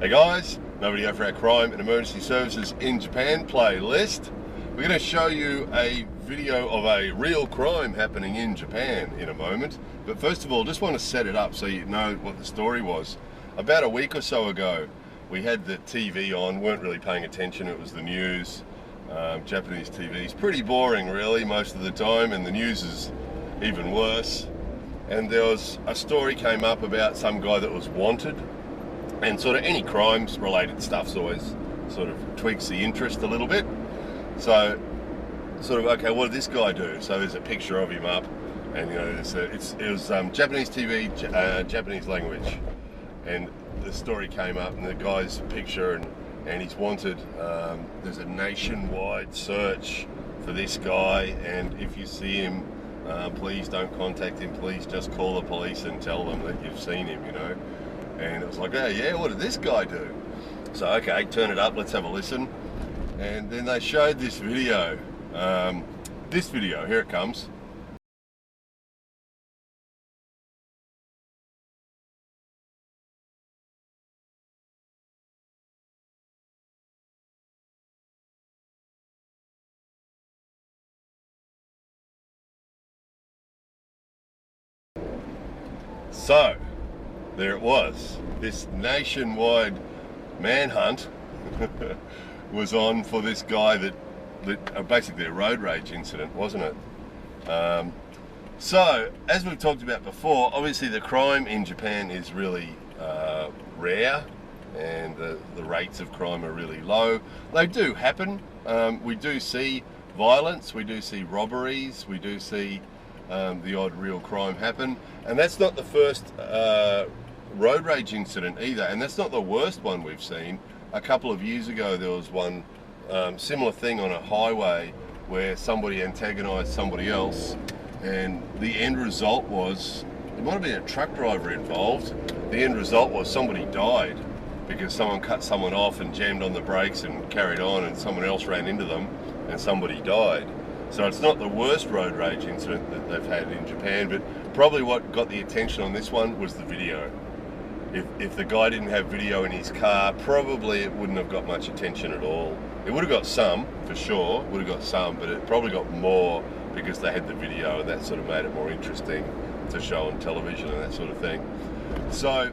Hey guys, nobody over our crime and emergency services in Japan playlist. We're going to show you a video of a real crime happening in Japan in a moment. But first of all, just want to set it up so you know what the story was. About a week or so ago, we had the TV on, weren't really paying attention, it was the news. Japanese TV is pretty boring really most of the time, and the news is even worse. And there was a story came up about some guy that was wanted. And sort of any crimes related stuff's always sort of tweaks the interest a little bit. So sort of, okay, what did this guy do? So there's a picture of him up, and you know, it was Japanese TV, Japanese language, and the story came up, and the guy's picture, and he's wanted. There's a nationwide search for this guy, and if you see him, please don't contact him. Please just call the police and tell them that you've seen him. You know. And it was like, oh yeah, what did this guy do? So okay, turn it up, let's have a listen. And then they showed this video. Here it comes. So, there it was. This nationwide manhunt was on for this guy that basically a road rage incident, wasn't it? So, as we've talked about before, obviously the crime in Japan is really rare, and the rates of crime are really low. They do happen. We do see violence, we do see robberies, we do see the odd real crime happen, and that's not the first road rage incident either, and that's not the worst one we've seen. A couple of years ago there was one similar thing on a highway where somebody antagonized somebody else, and the end result was, there might have been a truck driver involved. The end result was somebody died because someone cut someone off and jammed on the brakes and carried on, and someone else ran into them and somebody died. So it's not the worst road rage incident that they've had in Japan, but probably what got the attention on this one was the video. If the guy didn't have video in his car, probably it wouldn't have got much attention at all. It would have got some, for sure, would have got some, but it probably got more because they had the video, and that sort of made it more interesting to show on television and that sort of thing. So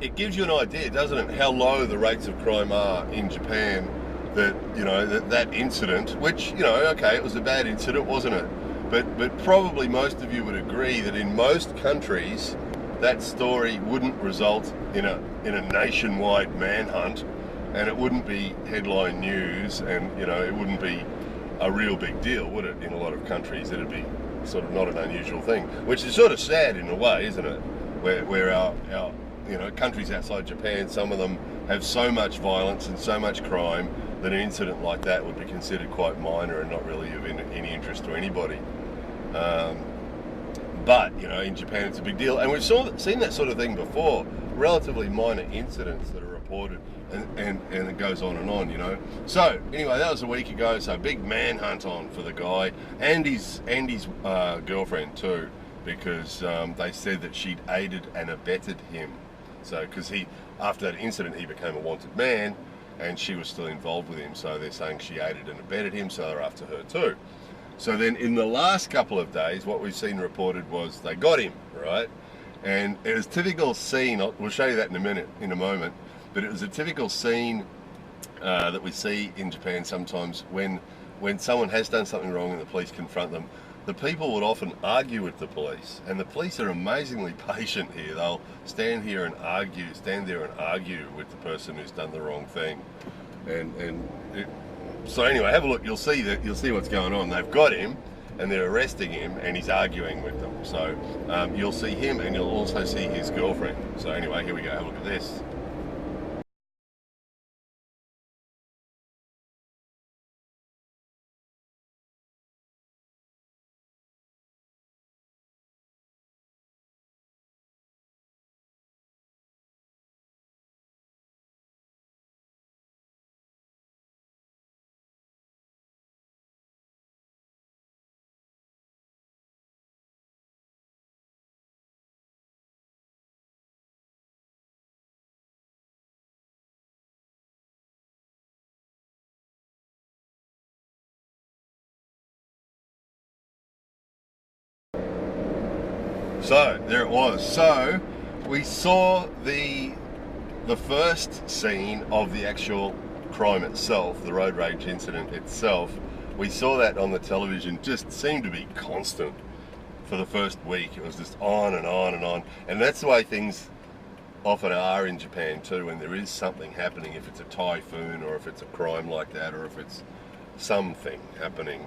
it gives you an idea, doesn't it, how low the rates of crime are in Japan. That, you know, that incident, which, you know, okay, it was a bad incident, wasn't it? But probably most of you would agree that in most countries that story wouldn't result in a nationwide manhunt, and it wouldn't be headline news, and you know, it wouldn't be a real big deal, would it? In a lot of countries it'd be sort of not an unusual thing, which is sort of sad in a way, isn't it? Where our you know, countries outside Japan, some of them have so much violence and so much crime that an incident like that would be considered quite minor and not really of any interest to anybody. But, you know, in Japan it's a big deal. And we've seen that sort of thing before, relatively minor incidents that are reported, and it goes on, you know. So, anyway, that was a week ago, so big manhunt on for the guy, and his girlfriend too, because they said that she'd aided and abetted him. So, because after that incident, he became a wanted man, and she was still involved with him, so they're saying she aided and abetted him, so they're after her too. So then in the last couple of days, what we've seen reported was they got him, right? And it was a typical scene, we'll show you that in a moment, but it was a typical scene that we see in Japan sometimes when someone has done something wrong and the police confront them. The people would often argue with the police, and the police are amazingly patient here. They'll stand there and argue with the person who's done the wrong thing. So anyway, have a look. You'll see what's going on. They've got him, and they're arresting him, and he's arguing with them. So you'll see him, and you'll also see his girlfriend. So anyway, here we go. Have a look at this. So there it was. So we saw the first scene of the actual crime itself, the road rage incident itself. We saw that on the television, just seemed to be constant for the first week. It was just on and on and on. And that's the way things often are in Japan too, when there is something happening, if it's a typhoon or if it's a crime like that or if it's something happening.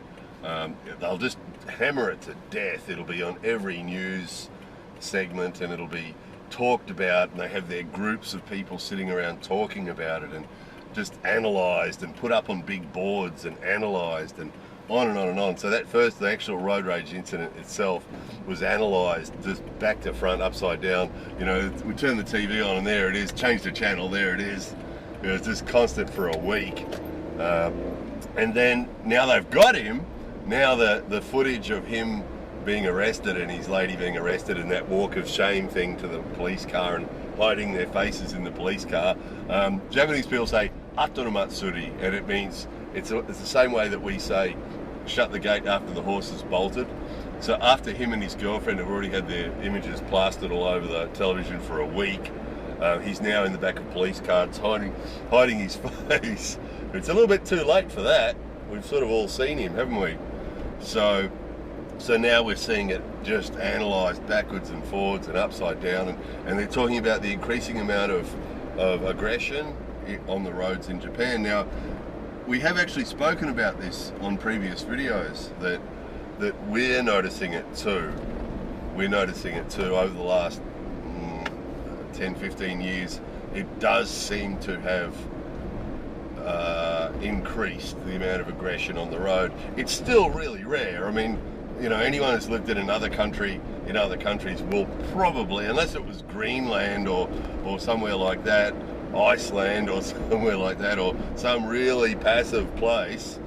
They'll just hammer it to death. It'll be on every news segment and it'll be talked about, and they have their groups of people sitting around talking about it and just analysed and put up on big boards and analysed and on and on and on. So that first, the actual road rage incident itself was analysed just back to front, upside down. You know, we turn the TV on and there it is, change the channel, there it is. It was just constant for a week. And then now they've got him, now the footage of him being arrested and his lady being arrested and that walk of shame thing to the police car and hiding their faces in the police car. Japanese people say Atonomatsuri, and it means it's the same way that we say shut the gate after the horse is bolted. So after him and his girlfriend have already had their images plastered all over the television for a week, he's now in the back of police cars hiding his face. It's a little bit too late for that. We've sort of all seen him, haven't we? So now we're seeing it just analysed backwards and forwards and upside down, and they're talking about the increasing amount of aggression on the roads in Japan. Now, we have actually spoken about this on previous videos, that we're noticing it too. We're noticing it too over the last 10, 15 years. It does seem to have increased the amount of aggression on the road. It's still really rare. I mean, you know, anyone who's lived in another country, in other countries, will probably, unless it was Greenland or somewhere like that, Iceland or somewhere like that, or some really passive place,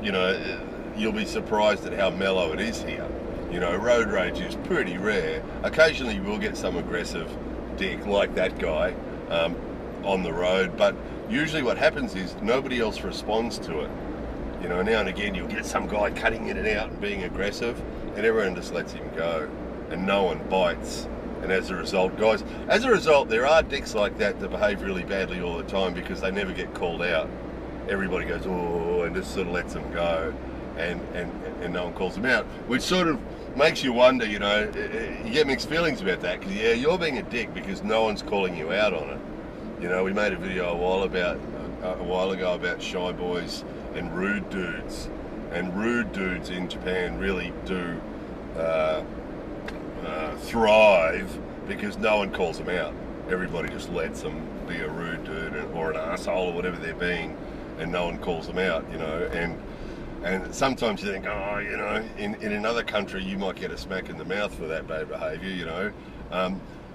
you know, you'll be surprised at how mellow it is here. You know, road rage is pretty rare. Occasionally you will get some aggressive dick like that guy on the road, but usually what happens is nobody else responds to it. You know, now and again you'll get some guy cutting in and out and being aggressive, and everyone just lets him go, and no one bites. And as a result, guys, there are dicks like that behave really badly all the time because they never get called out. Everybody goes, oh, and just sort of lets them go, and no one calls them out, which sort of makes you wonder, you know, you get mixed feelings about that, because yeah, you're being a dick because no one's calling you out on it. You know, we made a video a while ago about shy boys and rude dudes, and rude dudes in Japan really do thrive because no one calls them out. Everybody just lets them be a rude dude or an asshole or whatever they're being, and no one calls them out, you know. And sometimes you think, oh, you know, in another country you might get a smack in the mouth for that bad behaviour, you know.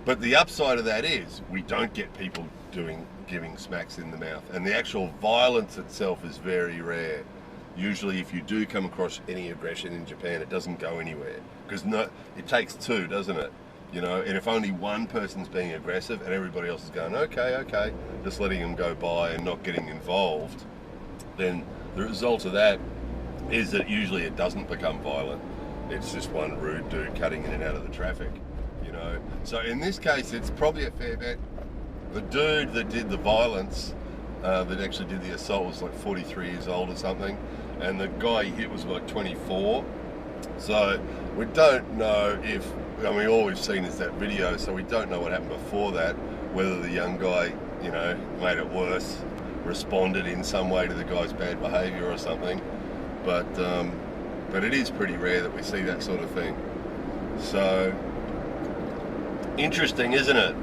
But the upside of that is we don't get people giving smacks in the mouth, and the actual violence itself is very rare. Usually if you do come across any aggression in Japan, it doesn't go anywhere, because it takes two, doesn't it? You know, and if only one person's being aggressive and everybody else is going, okay, just letting them go by and not getting involved, then the result of that is that usually it doesn't become violent. It's just one rude dude cutting in and out of the traffic, you know. So in this case, it's probably a fair bet. The dude that did the violence, that actually did the assault, was like 43 years old or something, and the guy he hit was like 24. So we don't know if, I mean, all we've seen is that video, so we don't know what happened before that, whether the young guy, you know, made it worse, responded in some way to the guy's bad behaviour or something. But it is pretty rare that we see that sort of thing. So interesting, isn't it?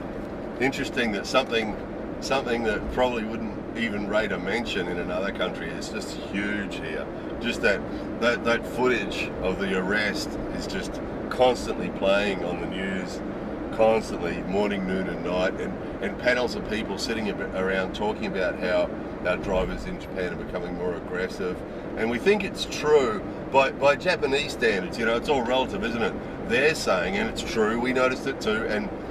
Interesting that something that probably wouldn't even rate a mention in another country is just huge here. Just that footage of the arrest is just constantly playing on the news, constantly, morning, noon and night, and panels of people sitting around talking about how our drivers in Japan are becoming more aggressive. And we think it's true by Japanese standards. You know, it's all relative, isn't it? They're saying, and it's true, we noticed it too,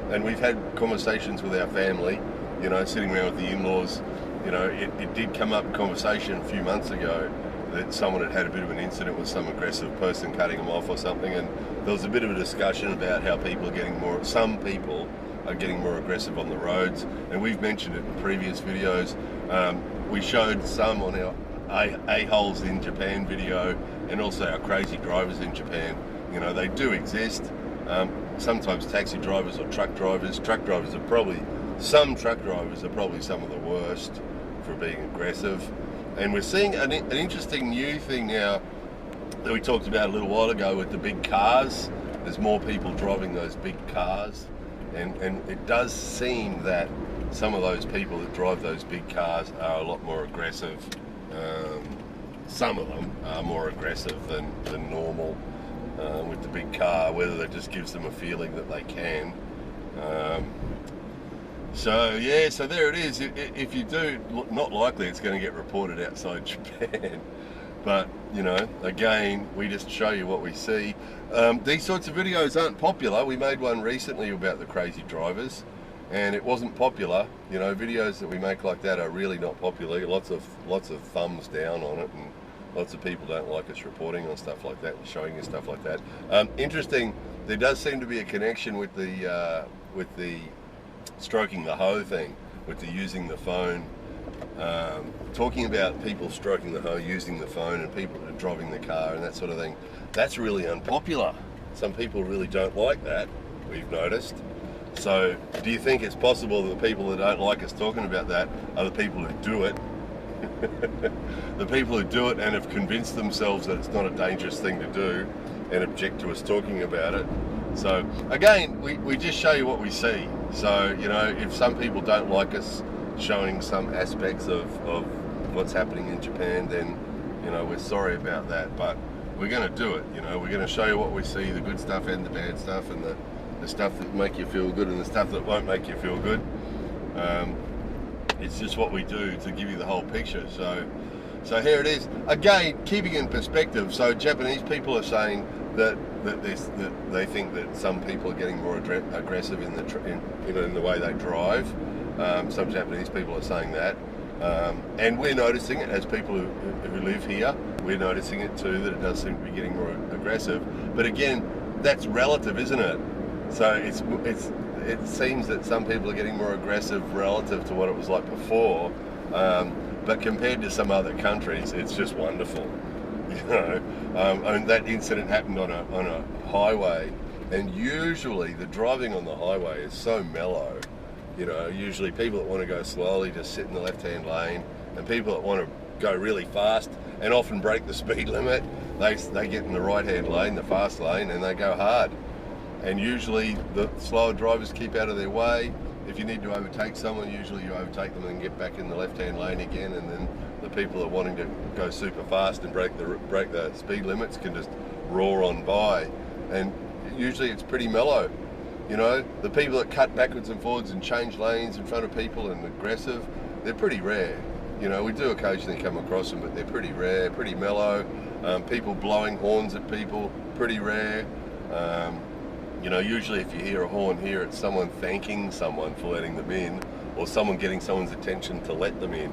and we've had conversations with our family, you know, sitting around with the in-laws. You know, it did come up in conversation a few months ago that someone had had a bit of an incident with some aggressive person cutting them off or something, and there was a bit of a discussion about how some people are getting more aggressive on the roads, and we've mentioned it in previous videos. We showed some on our A-holes in Japan video, and also our crazy drivers in Japan. You know, they do exist. Sometimes taxi drivers or truck drivers are probably some of the worst for being aggressive. And we're seeing an interesting new thing now that we talked about a little while ago with the big cars. There's more people driving those big cars, and it does seem that some of those people that drive those big cars are a lot more aggressive. Some of them are more aggressive than normal with the big car, whether that just gives them a feeling that they can. So there it is. If you do, not likely it's going to get reported outside Japan. But, you know, again, we just show you what we see. These sorts of videos aren't popular. We made one recently about the crazy drivers, and it wasn't popular. You know, videos that we make like that are really not popular. Lots of thumbs down on it, and lots of people don't like us reporting on stuff like that and showing you stuff like that. Interesting, there does seem to be a connection with the stroking the hoe thing, with the using the phone. Talking about people stroking the hoe using the phone, and people driving the car and that sort of thing. That's really unpopular. Some people really don't like that, we've noticed. So do you think it's possible that the people that don't like us talking about that are the people who do it? The people who do it and have convinced themselves that it's not a dangerous thing to do and object to us talking about it. So again, we just show you what we see. So, you know, if some people don't like us showing some aspects of what's happening in Japan, then, you know, we're sorry about that, but we're going to do it. You know, we're going to show you what we see, the good stuff and the bad stuff, and the stuff that make you feel good and the stuff that won't make you feel good. It's just what we do to give you the whole picture. So here it is. Again, keeping in perspective, so Japanese people are saying that they think that some people are getting more aggressive in the way they drive. Some Japanese people are saying that, and we're noticing it as people who live here. We're noticing it too, that it does seem to be getting more aggressive. But again, that's relative, isn't it? So it seems that some people are getting more aggressive relative to what it was like before. But compared to some other countries, it's just wonderful. You know, I mean, that incident happened on a highway, and usually the driving on the highway is so mellow. You know, usually people that want to go slowly just sit in the left-hand lane, and people that want to go really fast and often break the speed limit, they get in the right-hand lane, the fast lane, and they go hard. And usually the slower drivers keep out of their way. If you need to overtake someone, usually you overtake them and get back in the left-hand lane again, and then the people that are wanting to go super fast and break the speed limits can just roar on by. And usually it's pretty mellow. You know, the people that cut backwards and forwards and change lanes in front of people and aggressive, they're pretty rare. You know, we do occasionally come across them, but they're pretty rare, pretty mellow. People blowing horns at people, pretty rare. You know, usually if you hear a horn here, it's someone thanking someone for letting them in, or someone getting someone's attention to let them in.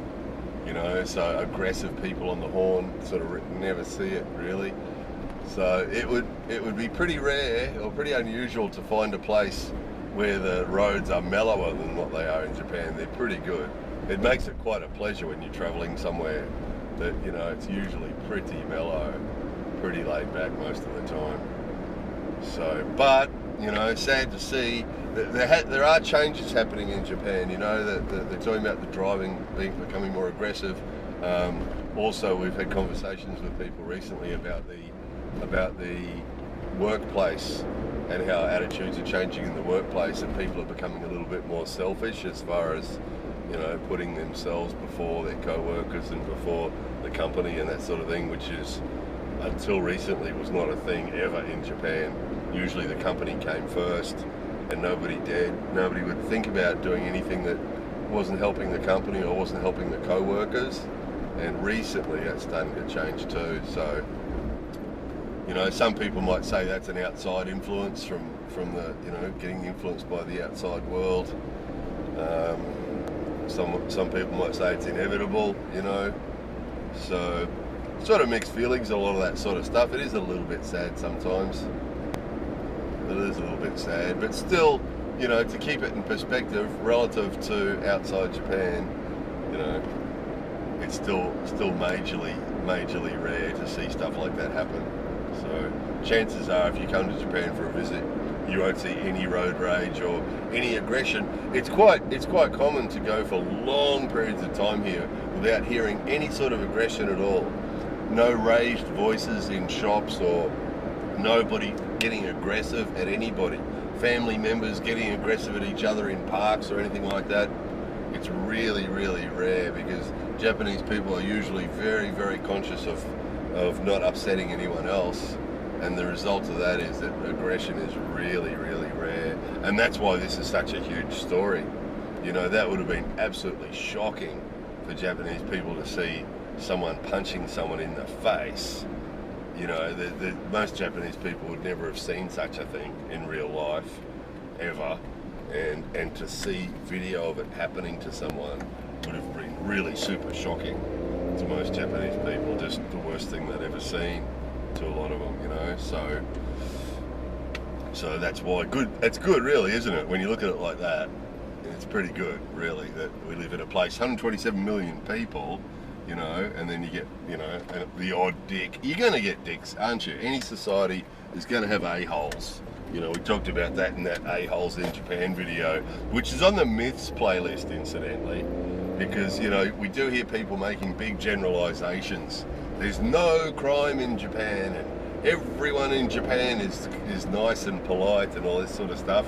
You know, so aggressive people on the horn, sort of never see it really. So it would be pretty rare or pretty unusual to find a place where the roads are mellower than what they are in Japan. They're pretty good. It makes it quite a pleasure when you're traveling somewhere that, you know, it's usually pretty mellow, pretty laid back most of the time. So, but, you know, sad to see that there are changes happening in Japan. You know, that they're talking about the driving becoming more aggressive. Also, we've had conversations with people recently about the workplace and how attitudes are changing in the workplace, and people are becoming a little bit more selfish as far as, you know, putting themselves before their co-workers and before the company and that sort of thing, which is, until recently, was not a thing ever in Japan. Usually the company came first, and nobody would think about doing anything that wasn't helping the company or wasn't helping the co-workers. And recently that's starting to change too. So, you know, some people might say that's an outside influence from the, you know, getting influenced by the outside world. Some people might say it's inevitable, you know. So sort of mixed feelings, a lot of that sort of stuff. It is a little bit sad sometimes. It is a little bit sad, but still, you know, to keep it in perspective relative to outside Japan, you know, it's still majorly rare to see stuff like that happen. So chances are, if you come to Japan for a visit, you won't see any road rage or any aggression. It's quite common to go for long periods of time here without hearing any sort of aggression at all. No raised voices in shops, or nobody getting aggressive at anybody. Family members getting aggressive at each other in parks or anything like that. It's really rare, because Japanese people are usually very conscious of not upsetting anyone else, and the result of that is that aggression is really rare, and that's why this is such a huge story. You know, that would have been absolutely shocking for Japanese people to see someone punching someone in the face. You know, most Japanese people would never have seen such a thing in real life, ever. And to see video of it happening to someone would have been really super shocking to most Japanese people. Just the worst thing they'd ever seen to a lot of them, you know. So that's why it's good, really, isn't it? When you look at it like that, it's pretty good, really, that we live in a place, 127 million people, you know, and then you get, you know, the odd dick. You're going to get dicks, aren't you? Any society is going to have a-holes. You know, we talked about that in that A-Holes in Japan video, which is on the Myths playlist, incidentally, because, you know, we do hear people making big generalizations. There's no crime in Japan, and everyone in Japan is nice and polite and all this sort of stuff.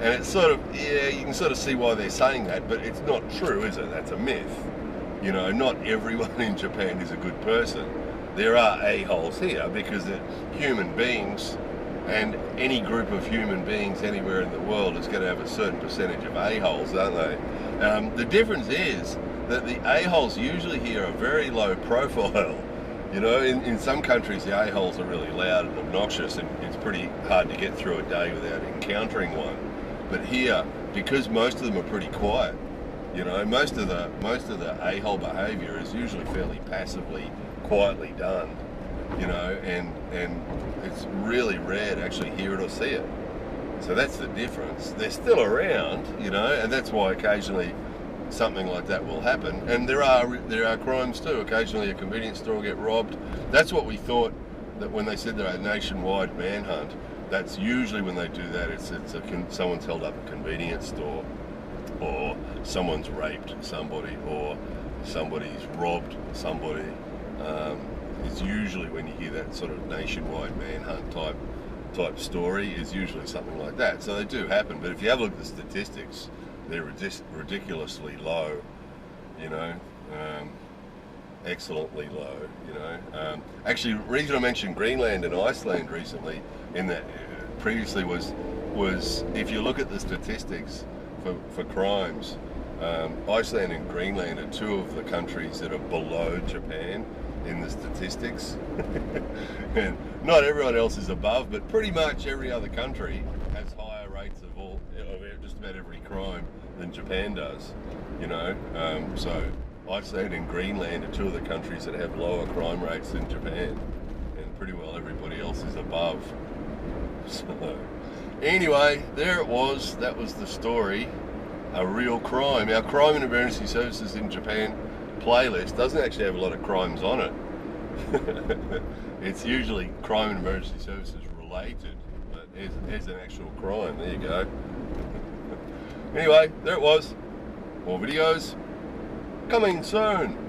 And it's sort of, yeah, you can sort of see why they're saying that, but it's not true, is it? That's a myth. You know, not everyone in Japan is a good person. There are A-holes here, because they're human beings. And any group of human beings anywhere in the world is going to have a certain percentage of a-holes, aren't they? The difference is that the a-holes usually here are very low profile. You know, in some countries the a-holes are really loud and obnoxious, and it's pretty hard to get through a day without encountering one. But here, because most of them are pretty quiet, you know, most of the a-hole behaviour is usually fairly passively, quietly done. You know, and it's really rare to actually hear it or see it. So that's the difference. They're still around, you know, and that's why occasionally something like that will happen. And there are crimes too. Occasionally a convenience store will get robbed. That's what we thought, that when they said they're a nationwide manhunt, that's usually when they do that. Someone's held up a convenience store, or someone's raped somebody, or somebody's robbed somebody. It's usually when you hear that sort of nationwide manhunt type story, is usually something like that. So they do happen, but if you have a look at the statistics, they're just ridiculously low, you know, excellently low, you know. Actually, the reason I mentioned Greenland and Iceland recently, in that previously, was if you look at the statistics for crimes, Iceland and Greenland are two of the countries that are below Japan in the statistics. And not everyone else is above, but pretty much every other country has higher rates of just about every crime than Japan does, you know. So Iceland and Greenland are two of the countries that have lower crime rates than Japan, and pretty well everybody else is above. So anyway, there it was. That was the story. A real crime. Our Crime and Emergency Services in Japan playlist doesn't actually have a lot of crimes on it. It's usually Crime and Emergency Services related, but here's an actual crime. There you go. Anyway, there it was. More videos coming soon.